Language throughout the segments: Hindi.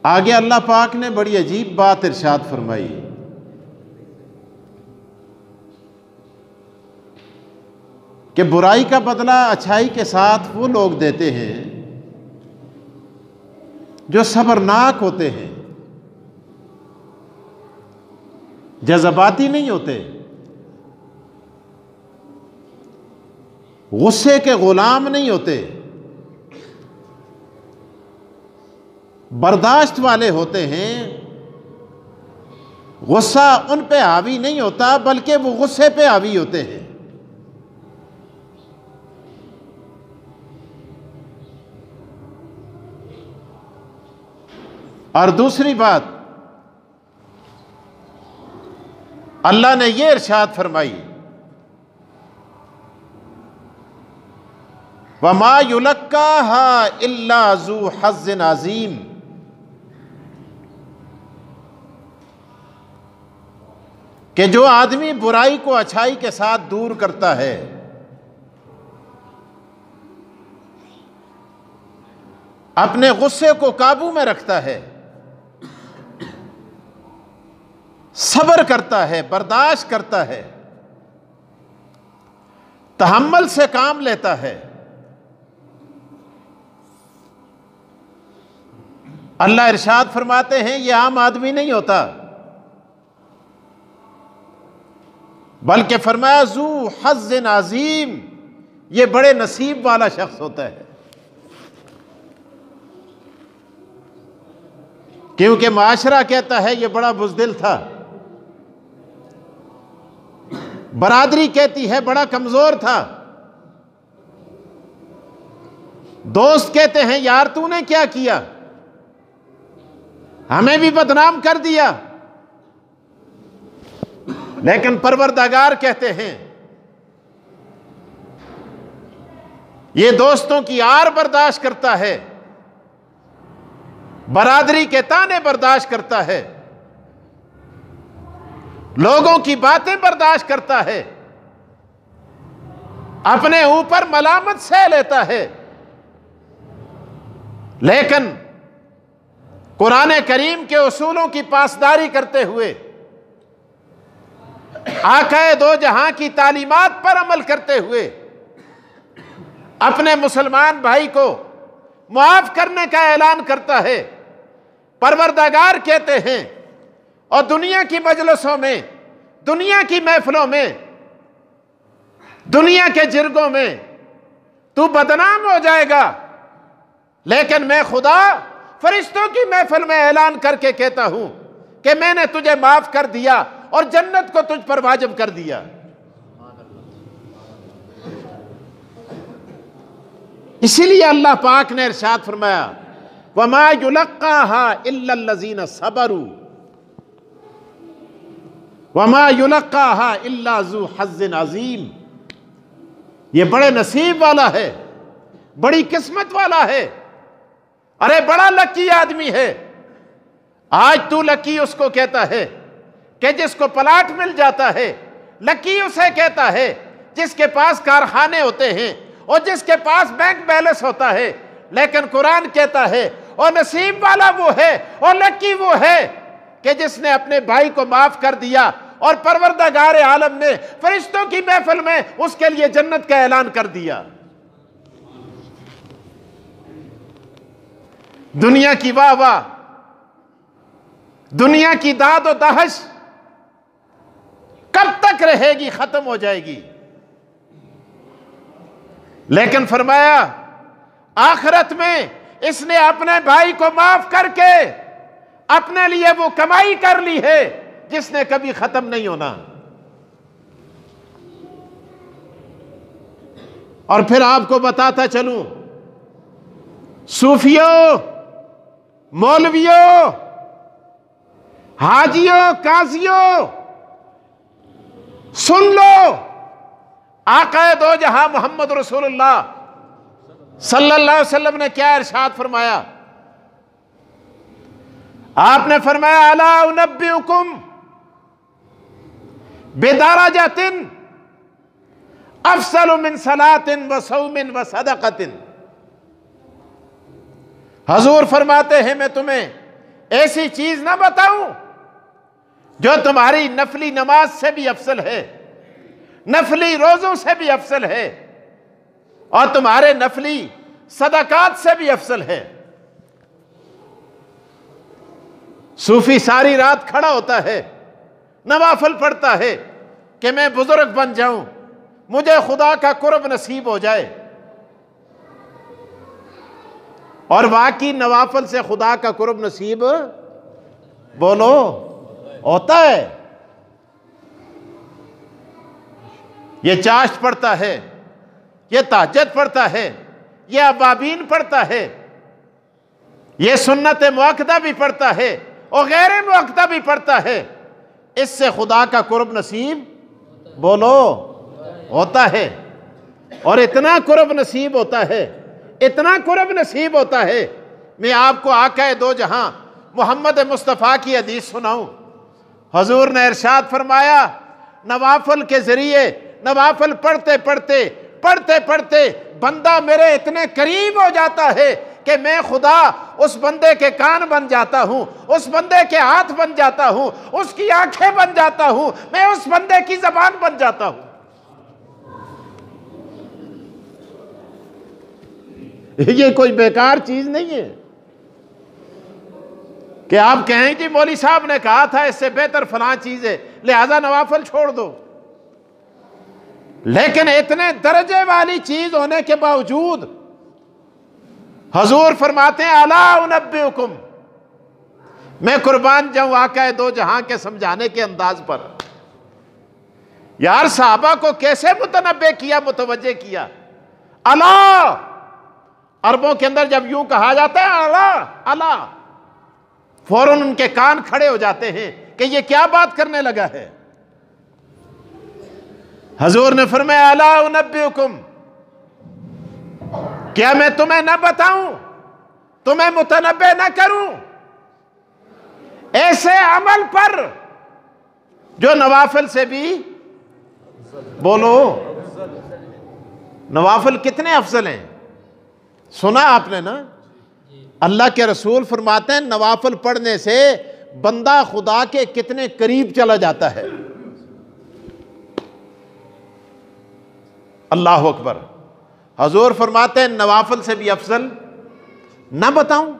आगे अल्लाह पाक ने बड़ी अजीब बात इरशाद फरमाई कि बुराई का बदला अच्छाई के साथ वो लोग देते हैं जो सब्रनाक होते हैं, जज़बाती नहीं होते, गुस्से के गुलाम नहीं होते, बर्दाश्त वाले होते हैं। गुस्सा उन पे हावी नहीं होता बल्कि वो गुस्से पे हावी होते हैं। और दूसरी बात अल्लाह ने यह इरशाद फरमाई, वमा युलक्काहा इल्ला ज़ू हज़्ज़िन अज़ीम, कि जो आदमी बुराई को अच्छाई के साथ दूर करता है, अपने गुस्से को काबू में रखता है, सब्र करता है, बर्दाश्त करता है, तहम्मुल से काम लेता है, अल्लाह इरशाद फरमाते हैं ये आम आदमी नहीं होता, बल्कि फरमाया ज़ू हज़्ज़िन अज़ीम, ये बड़े नसीब वाला शख्स होता है। क्योंकि माशरा कहता है ये बड़ा बुज़दिल था, बरादरी कहती है बड़ा कमजोर था, दोस्त कहते हैं यार तूने क्या किया, हमें भी बदनाम कर दिया। लेकिन परवरदिगार कहते हैं ये दोस्तों की आर बर्दाश्त करता है, बरादरी के ताने बर्दाश्त करता है, लोगों की बातें बर्दाश्त करता है, अपने ऊपर मलामत सह लेता है। लेकिन कुरान करीम के उसूलों की पासदारी करते हुए, आकाए दो जहां की तालीमात पर अमल करते हुए, अपने मुसलमान भाई को मुआफ करने का ऐलान करता है। परवरदिगार कहते हैं और दुनिया की मजलिसों में, दुनिया की महफिलों में, दुनिया के जिरगों में तू बदनाम हो जाएगा, लेकिन मैं खुदा फरिश्तों की महफिल में ऐलान करके कहता हूं कि मैंने तुझे माफ कर दिया और जन्नत को तुझ पर वाजिब कर दिया। इसीलिए अल्लाह पाक ने इरशाद फरमाया वमा युलक्काहा इल्ला लज़ीना सबरू वमा युलक्काहा इल्ला ज़ू हज़्ज़िन अज़ीम, ये बड़े नसीब वाला है, बड़ी किस्मत वाला है, अरे बड़ा लकी आदमी है। आज तू लकी उसको कहता है कि जिसको प्लाट मिल जाता है, लकी उसे कहता है जिसके पास कारखाने होते हैं और जिसके पास बैंक बैलेंस होता है। लेकिन कुरान कहता है और नसीब वाला वो है और लकी वो है कि जिसने अपने भाई को माफ कर दिया और परवरदिगार आलम ने फरिश्तों की महफिल में उसके लिए जन्नत का ऐलान कर दिया। दुनिया की वाह वाह, दुनिया की दाद और दहश कब तक रहेगी, खत्म हो जाएगी। लेकिन फरमाया आखिरत में इसने अपने भाई को माफ करके अपने लिए वो कमाई कर ली है जिसने कभी खत्म नहीं होना। और फिर आपको बताता चलूं, सूफियों, मौलवियों, हाजियों, काजियों, सुन लो, आकाए दो जहां मोहम्मद रसूलुल्लाह सल्लल्लाहु अलैहि वसल्लम ने क्या इरशाद फरमाया। आपने फरमाया अला उनब्बिउकुम बिदरजातिन अफसलु मिन सलातिन व सौमिन व सदक़तिन। हजूर फरमाते हैं मैं तुम्हें ऐसी चीज ना बताऊं जो तुम्हारी नफली नमाज से भी अफसल है, नफली रोजों से भी अफसल है, और तुम्हारे नफली सदकात से भी अफसल है। सूफी सारी रात खड़ा होता है, नवाफिल पढ़ता है कि मैं बुजुर्ग बन जाऊं, मुझे खुदा का कुर्ब नसीब हो जाए, और वाकई नवाफिल से खुदा का कुर्ब नसीब बोलो होता है। ये चाश्त पढ़ता है, ये ताजद पढ़ता है, ये अबाबीन पढ़ता है, ये सुन्नत मुअक्कदा भी पढ़ता है और गैर मुअक्कदा भी पढ़ता है। इससे खुदा का कुर्ब नसीब बोलो होता है। और इतना कुर्ब नसीब होता है, इतना कुर्ब नसीब होता है। मैं आपको आका दो जहां मोहम्मद मुस्तफ़ा की हदीस सुनाऊं। हजूर ने इरशाद फरमाया, नवाफिल के जरिए, नवाफिल पढ़ते पढ़ते पढ़ते पढ़ते बंदा मेरे इतने करीब हो जाता है कि मैं खुदा उस बंदे के कान बन जाता हूं, उस बंदे के हाथ बन जाता हूं, उसकी आंखें बन जाता हूं, मैं उस बंदे की जबान बन जाता हूं। ये कोई बेकार चीज नहीं है कि आप कहें कि मौली साहब ने कहा था इससे बेहतर फलां चीज है लिहाजा नवाफिल छोड़ दो। लेकिन इतने दर्जे वाली चीज होने के बावजूद हजूर फरमाते हैं, अला उनब्बिउकुम, मैं कुर्बान जाऊं आका दो जहां के समझाने के अंदाज पर। यार साहबा को कैसे मुतनब्बे किया, मुतवज्जे किया। अला, अरबों के अंदर जब यूं कहा जाता है अला अला, फौरन उनके कान खड़े हो जाते हैं कि ये क्या बात करने लगा है। हजूर ने फरमाया, अला उनब्बिउकुम, क्या मैं तुम्हें न बताऊं, तुम्हें मुतनब्बे न करूं ऐसे अमल पर जो नवाफिल से भी बोलो। नवाफिल कितने अफजल हैं, सुना आपने ना। अल्लाह के रसूल फरमाते हैं नवाफिल पढ़ने से बंदा खुदा के कितने करीब चला जाता है। अल्लाह अकबर। हजूर फरमाते हैं नवाफिल से भी अफजल ना बताऊं।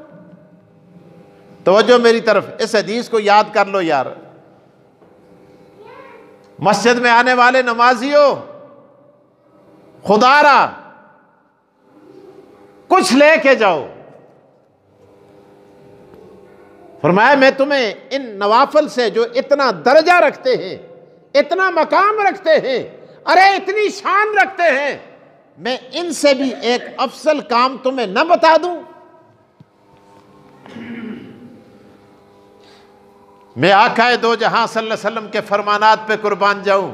तवज्जो मेरी तरफ, इस हदीस को याद कर लो यार। मस्जिद में आने वाले नमाजियों, खुदारा कुछ लेके जाओ। फरमाया मैं तुम्हें इन नवाफिल से जो इतना दर्जा रखते हैं, इतना मकाम रखते हैं, अरे इतनी शान रखते हैं, मैं इनसे भी एक अफसल काम तुम्हें न बता दूं। मैं आकाए दो जहां सल्लल्लाहु अलैहि वसल्लम के फरमानात पे कुर्बान जाऊं।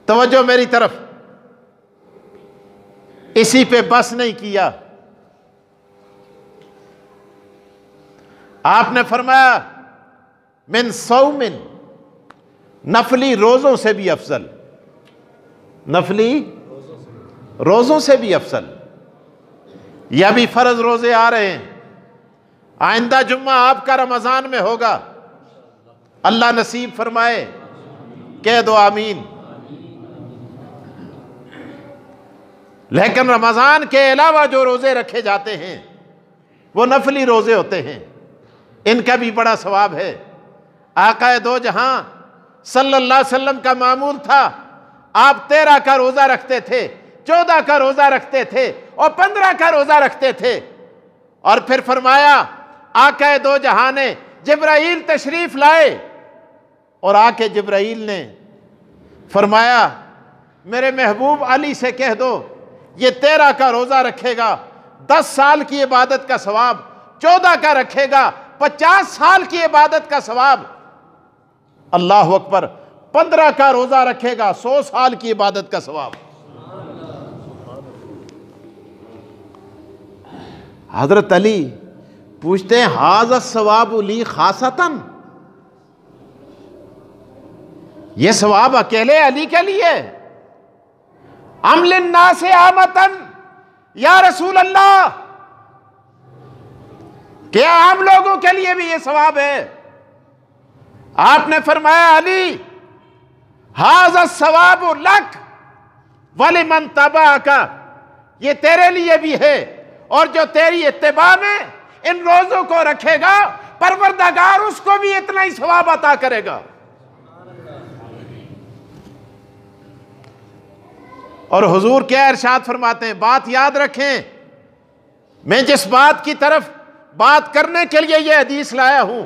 तवज्जो मेरी तरफ। इसी पे बस नहीं किया, आपने फरमाया मिन सौमिन, नफली रोजों से भी अफजल, नफली रोजों से भी अफजल। या भी फर्ज रोजे आ रहे हैं, आइंदा जुम्मा आपका रमजान में होगा, अल्लाह नसीब फरमाए, कह दो आमीन। लेकिन रमजान के अलावा जो रोजे रखे जाते हैं वो नफली रोजे होते हैं, इनका भी बड़ा सवाब है। आका दो जहां सल्लल्लाहु अलैहि वसल्लम का मामूल था, आप 13 का रोजा रखते थे, 14 का रोजा रखते थे और 15 का रोजा रखते थे। और फिर फरमाया आका दो जहां ने जिब्राइल तशरीफ लाए और आके जिब्राइल ने फरमाया मेरे महबूब अली से कह दो ये 13 का रोजा रखेगा 10 साल की इबादत का सवाब, 14 का रखेगा 50 साल की इबादत का सवाब, अल्लाह अकबर, 15 का रोजा रखेगा 100 साल की इबादत का सवाब। हजरत अली पूछते हैं हाज़ा सवाब ली खासतन, यह सवाब अकेले अली के लिए, अमलिन्ना से आमतन, या रसूल अल्लाह, क्या आम लोगों के लिए भी ये सवाब है? आपने फरमाया अली हाज़ा सवाबु लक वलिमन तबाअका, ये तेरे लिए भी है और जो तेरी इत्तिबा में इन रोजों को रखेगा परवरदिगार उसको भी इतना ही सवाब अता करेगा। और हुजूर क्या इरशाद फरमाते हैं, बात याद रखें, मैं जिस बात की तरफ बात करने के लिए यह हदीस लाया हूं,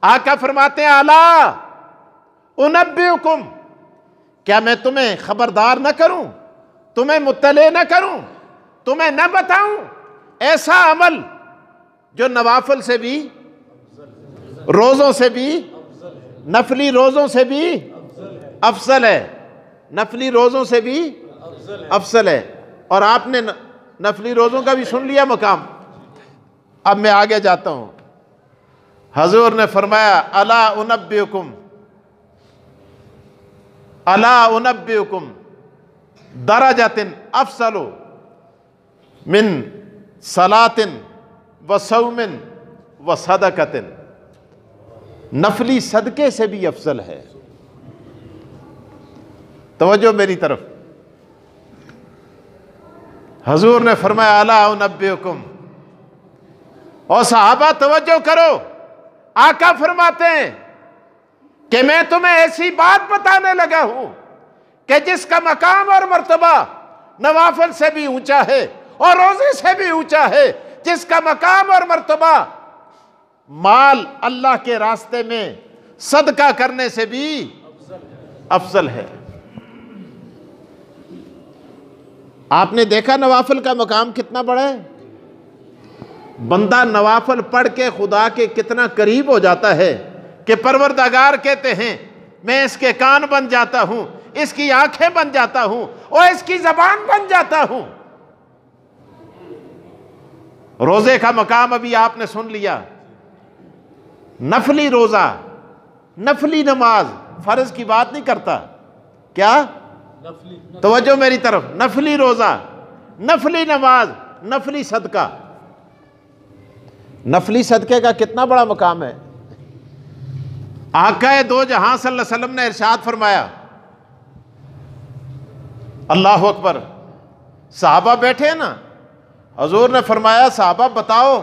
आका फरमाते हैं अला उनब्बिउकुम, क्या मैं तुम्हें खबरदार न करूं, तुम्हें मुत्तले न करूं, तुम्हें न बताऊं ऐसा अमल जो नवाफिल से भी, रोजों से भी, नफली रोजों से भी अफजल है, नफली रोजों से भी अफजल है। और आपने नफली रोजों का भी सुन लिया मकाम। अब मैं आगे जाता हूं। हजूर ने फरमाया अला उनब्बिउकुम, अला उनब्बिउकुम दरजतिन अफसलु मिन सलातिन व सौमिन व सदकतिन, नफली सदके से भी अफजल है। तवज्जो मेरी तरफ। हजूर ने फरमाया अला उनब्बिउकुम, और सहाबा तवज्जो करो, आका फरमाते हैं कि मैं तुम्हें ऐसी बात बताने लगा हूं कि जिसका मकाम और मर्तबा नवाफिल से भी ऊंचा है और रोजे से भी ऊंचा है, जिसका मकाम और मर्तबा माल अल्लाह के रास्ते में सदका करने से भी अफजल है। आपने देखा नवाफिल का मकाम कितना बड़ा है। बंदा नवाफिल पढ़ के खुदा के कितना करीब हो जाता है कि परवरदिगार कहते हैं मैं इसके कान बन जाता हूं, इसकी आंखें बन जाता हूं और इसकी जबान बन जाता हूं। रोजे का मकाम अभी आपने सुन लिया। नफली रोजा, नफली नमाज, फर्ज की बात नहीं करता, क्या तवज्जो मेरी तरफ, नफली रोजा, नफली नमाज, नफली सदका। नफली सदके का कितना बड़ा मकाम है। आका दो जहां सल्लल्लाहु अलैहि वसल्लम ने इरशाद फरमाया, अल्लाह अकबर। सहाबा बैठे हैं ना, हुजूर ने फरमाया सहाबा बताओ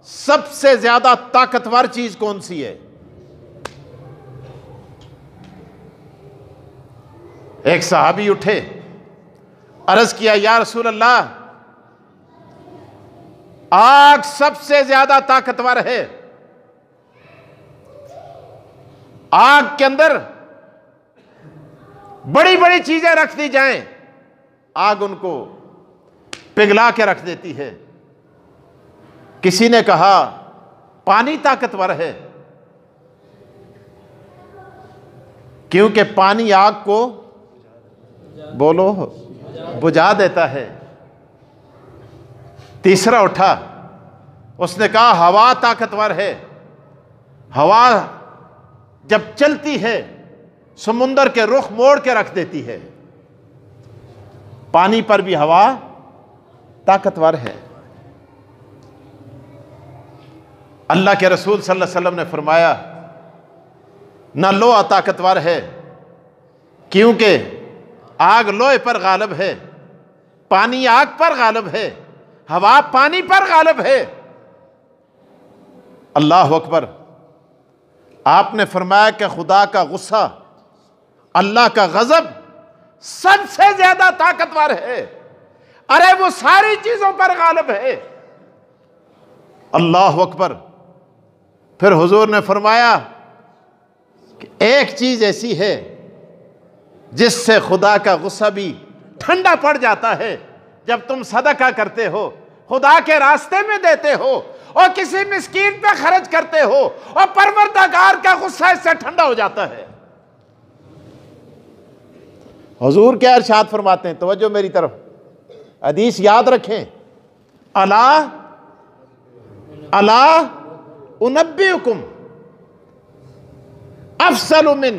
सबसे ज्यादा ताकतवर चीज कौन सी है। एक सहाबी उठे, अर्ज किया या रसूल अल्लाह, आग सबसे ज्यादा ताकतवर है। आग के अंदर बड़ी बड़ी चीजें रख दी जाएं, आग उनको पिघला के रख देती है। किसी ने कहा पानी ताकतवर है, क्योंकि पानी आग को, बोलो, बुझा देता है। तीसरा उठा, उसने कहा हवा ताकतवर है, हवा जब चलती है समुंदर के रुख मोड़ के रख देती है। पानी पर भी हवा ताकतवर है। अल्लाह के रसूल सल्लल्लाहु अलैहि वसल्लम ने फरमाया ना लोहा ताकतवर है, क्योंकि आग लोहे पर गालिब है, पानी आग पर गालिब है, हवा पानी पर गालिब है। अल्लाह अकबर। आपने फरमाया कि खुदा का गुस्सा, अल्लाह का गजब सबसे ज्यादा ताकतवर है। अरे वो सारी चीजों पर गालिब है। अल्लाह अकबर। फिर हुजूर ने फरमाया कि एक चीज ऐसी है जिससे खुदा का गुस्सा भी ठंडा पड़ जाता है। जब तुम सदका करते हो, खुदा के रास्ते में देते हो और किसी मिस्कीन पे खर्च करते हो, और परवरदिगार का गुस्सा इससे ठंडा हो जाता है। हुजूर क्या इरशाद फरमाते हैं, तवज्जो मेरी तरफ, हदीस याद रखें। अला अला उनब्बिउकुम अफसलु मिन,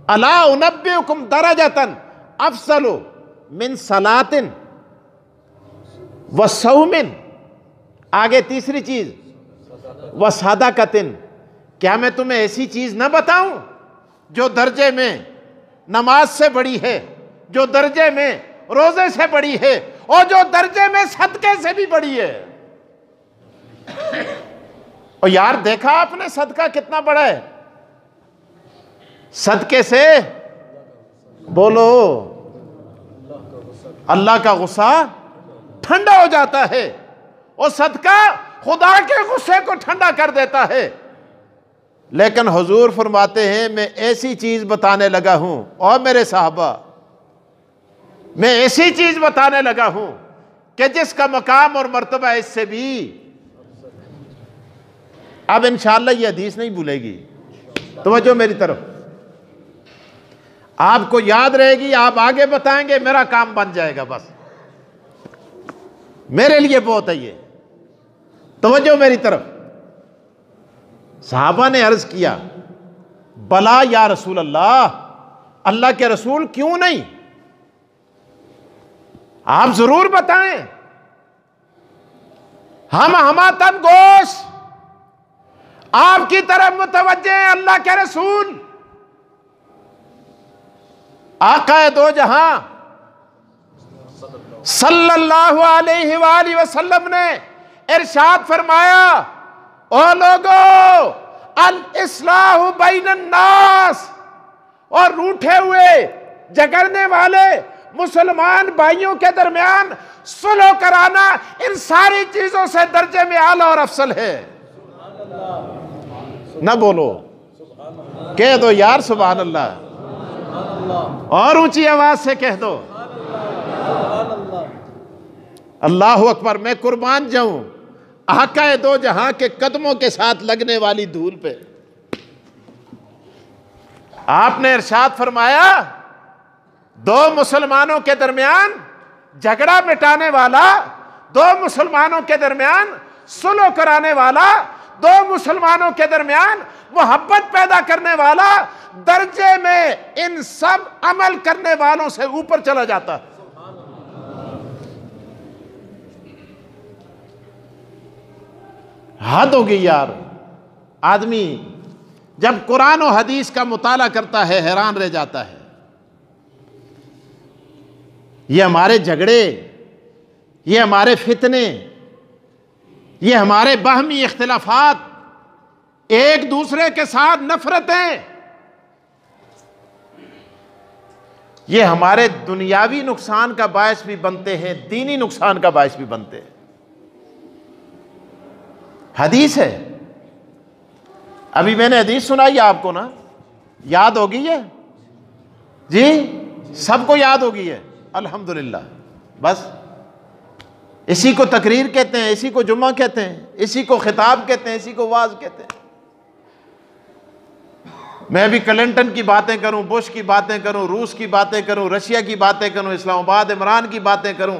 अला उनब्बिउकुम दरजतन अफसलु मिन सलातिन व सौमिन आगे तीसरी चीज वह सदाकतिन, क्या मैं तुम्हें ऐसी चीज न बताऊं जो दर्जे में नमाज से बड़ी है, जो दर्जे में रोजे से बड़ी है, और जो दर्जे में सदके से भी बड़ी है। और यार देखा आपने सदका कितना बड़ा है? सदके से बोलो अल्लाह का गुस्सा ठंडा हो जाता है, और सदका खुदा के गुस्से को ठंडा कर देता है। लेकिन हुजूर फरमाते हैं मैं ऐसी चीज बताने लगा हूं, और मेरे साहबा मैं ऐसी चीज बताने लगा हूं कि जिसका मकाम और मर्तबा इससे भी। अब इंशाअल्लाह ये हदीस नहीं भूलेगी, तवज्जो मेरी तरफ, आपको याद रहेगी, आप आगे बताएंगे, मेरा काम बन जाएगा। बस मेरे लिए बहुत है ये, तवज्जो मेरी तरफ। सहाबा ने अर्ज किया, बला या रसूल अल्लाह, अल्लाह के रसूल क्यों नहीं, आप जरूर बताएं। हम हमातन गोश आपकी तरफ मुतवज्जे हैं अल्लाह के रसूल। आका दो जहां सल्लल्लाहु अलैहि वसल्लम ने इरशाद फरमाया, ओ लोगो अल इस्लाहु बैनन नास, और रूठे हुए झगड़ने वाले मुसलमान भाइयों के दरमियान सुलह कराना इन सारी चीजों से दर्जे में आला और अफसल है। ना बोलो, कह दो यार सुभान अल्लाह, और ऊंची आवाज से कह दो अल्लाहु अकबर। मैं कुर्बान जाऊं आका दो जहां के कदमों के साथ लगने वाली धूल पे। आपने इरशाद फरमाया, दो मुसलमानों के दरमियान झगड़ा मिटाने वाला, दो मुसलमानों के दरमियान सुलह कराने वाला, दो मुसलमानों के दरमियान मोहब्बत पैदा करने वाला दर्जे में इन सब अमल करने वालों से ऊपर चला जाता है। हद होगी यार। आदमी जब कुरान और हदीस का मुताला करता है हैरान रह जाता है। ये हमारे झगड़े, ये हमारे फितने, ये हमारे बाहमी इख्तिलाफात, एक दूसरे के साथ नफरतें, ये हमारे दुनियावी नुकसान का बायस भी बनते हैं, दीनी नुकसान का बायस भी बनते हैं। हदीस है, अभी मैंने हदीस सुनाई आपको ना, याद होगी है जी, सबको याद होगी है अल्हम्दुलिल्लाह। बस इसी को तकरीर कहते हैं, इसी को जुम्मा कहते हैं, इसी को खिताब कहते हैं, इसी को वाज कहते हैं। मैं भी क्लिंटन की बातें करूं, बुश की बातें करूं, रूस की बातें करूं, रशिया की बातें करूं, इस्लामाबाद इमरान की बातें करूं,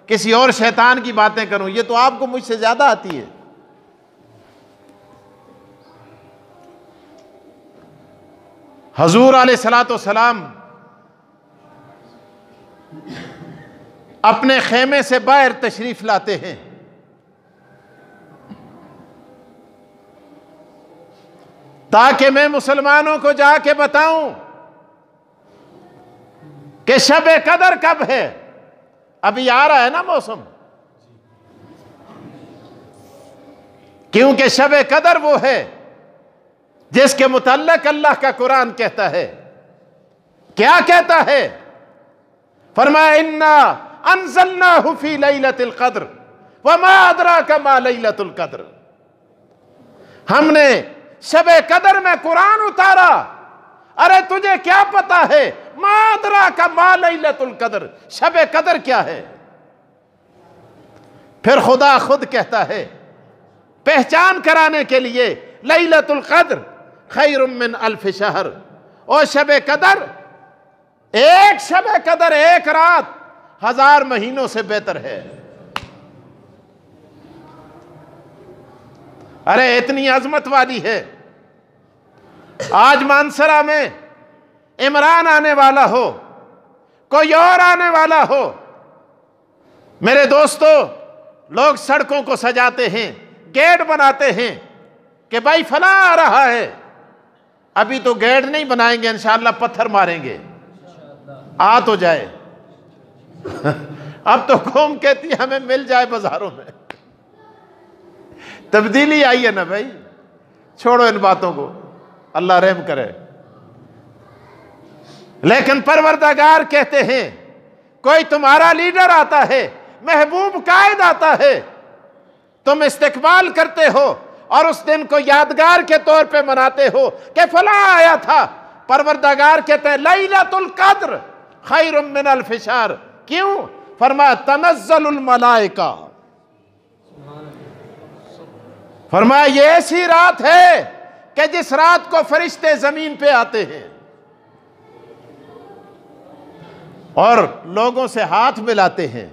किसी और शैतान की बातें करूं, ये तो आपको मुझसे ज्यादा आती है। हजूर अलैहिस्सलातु वस्सलाम अपने खेमे से बाहर तशरीफ लाते हैं। ताकि मैं मुसलमानों को जाके बताऊं कि शब-ए कदर कब है। अभी आ रहा है ना मौसम, क्योंकि शब-ए कदर वो है जिसके मुतल्लिक अल्लाह का कुरान कहता है। क्या कहता है? फरमाया इन्ना अंज़लनाहु फी लैलतिल क़द्र वमा अदराका मा लैलतुल क़द्र। हमने शब-ए कदर में कुरान उतारा, अरे तुझे क्या पता है मा अदराका मा लैलतुल क़द्र, शब-ए कदर क्या है। फिर खुदा खुद कहता है पहचान कराने के लिए, लैलतुल क़द्र खैरुम मिन अल्फ शहर, और शब-ए कदर, एक शब-ए कदर एक रात 1000 महीनों से बेहतर है। अरे इतनी अजमत वाली है। आज मानसरा में इमरान आने वाला हो, कोई और आने वाला हो, मेरे दोस्तों लोग सड़कों को सजाते हैं, गेट बनाते हैं कि भाई फला आ रहा है। अभी तो गेट नहीं बनाएंगे, इंशाअल्लाह पत्थर मारेंगे, आ तो जाए। अब तो कौम कहती है हमें मिल जाए बाजारों में। तब्दीली आई है ना भाई, छोड़ो इन बातों को, अल्लाह रहम करे। लेकिन परवरदिगार कहते हैं कोई तुम्हारा लीडर आता है, महबूब कायद आता है, तुम इस्तिकबाल करते हो और उस दिन को यादगार के तौर पे मनाते हो कि फला आया था। परवरदिगार कहते हैं लैलतुल कद्र खैरुम मिनल फिशार। क्यों? फरमाया तनज़्ज़लुल मलाइका, फरमाया ये ऐसी रात है कि जिस रात को फरिश्ते जमीन पे आते हैं और लोगों से हाथ मिलाते हैं,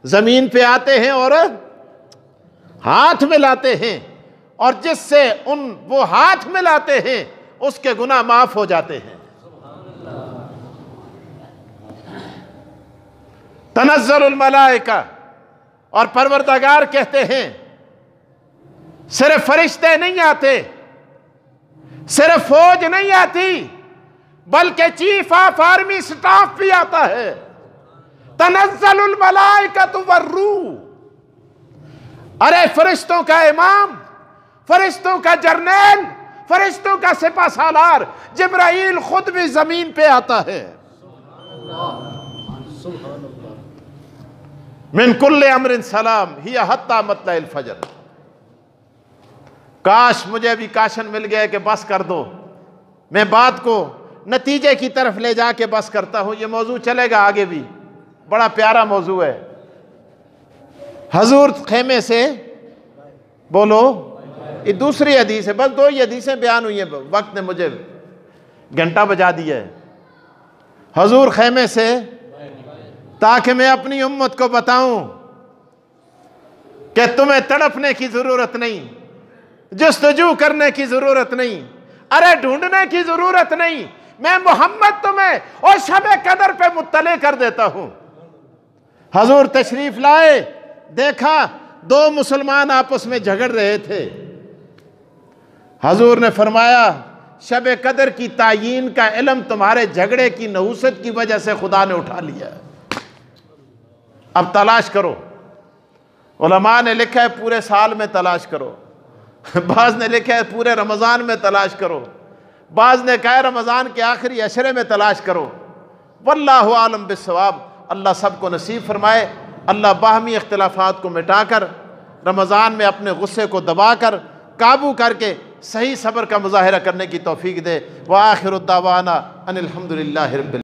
जमीन पे आते हैं और हाथ मिलाते हैं, और जिससे वो हाथ मिलाते हैं उसके गुनाह माफ हो जाते हैं। तनज़्ज़लुल मलाइका, और परवरदिगार कहते हैं सिर्फ फरिश्ते नहीं आते, सिर्फ फौज नहीं आती, बल्कि चीफ ऑफ आर्मी स्टाफ भी आता है। तनज़्ज़लुल मलाइकतु वर्रूह, अरे फरिश्तों का इमाम, फरिश्तों का जर्नल, फरिश्तों का सिपा सालार जिब्राइल खुद भी जमीन पे आता है। मिन कुल्ले अमरिन सलाम हिया हत्ता मतलइल फजर। काश मुझे भी काशन मिल गया कि बस कर दो, मैं बात को नतीजे की तरफ ले जाके बस करता हूं। ये मौजू चलेगा आगे भी, बड़ा प्यारा मौजू है। हजूर खेमे से बोलो, ये दूसरी हदीस है, बस 2 ही हदीसें बयान हुई हैं, वक्त ने मुझे घंटा बजा दिया है। हजूर खेमे से, ताकि मैं अपनी उम्मत को बताऊं कि तुम्हें तड़पने की जरूरत नहीं, जस्तजू करने की जरूरत नहीं, अरे ढूंढने की जरूरत नहीं। मैं मोहम्मद तुम्हें और शब कदर पे मुत्तले कर देता हूं। हजूर तशरीफ लाए, देखा 2 मुसलमान आपस में झगड़ रहे थे। हजूर ने फरमाया शब कदर की तायीन का इल्म तुम्हारे झगड़े की नहुसत की वजह से खुदा ने उठा लिया, अब तलाश करो। उलमा ने लिखा है पूरे साल में तलाश करो, बाज ने लिखा है पूरे रमज़ान में तलाश करो, बाज ने कहा रमज़ान के आखिरी अशरे में तलाश करो। वल्लाहु आलम बिस्सवाब। अल्लाह सबको नसीब फरमाए। अल्लाह बाहमी इख्तिलाफात को मिटाकर रमज़ान में अपने गुस्से को दबाकर काबू करके सही सब्र का मुजाहिरा करने की तौफीक दे। व आखिरु दावाना अनिल हम्दुलिल्लाहि रब्बिल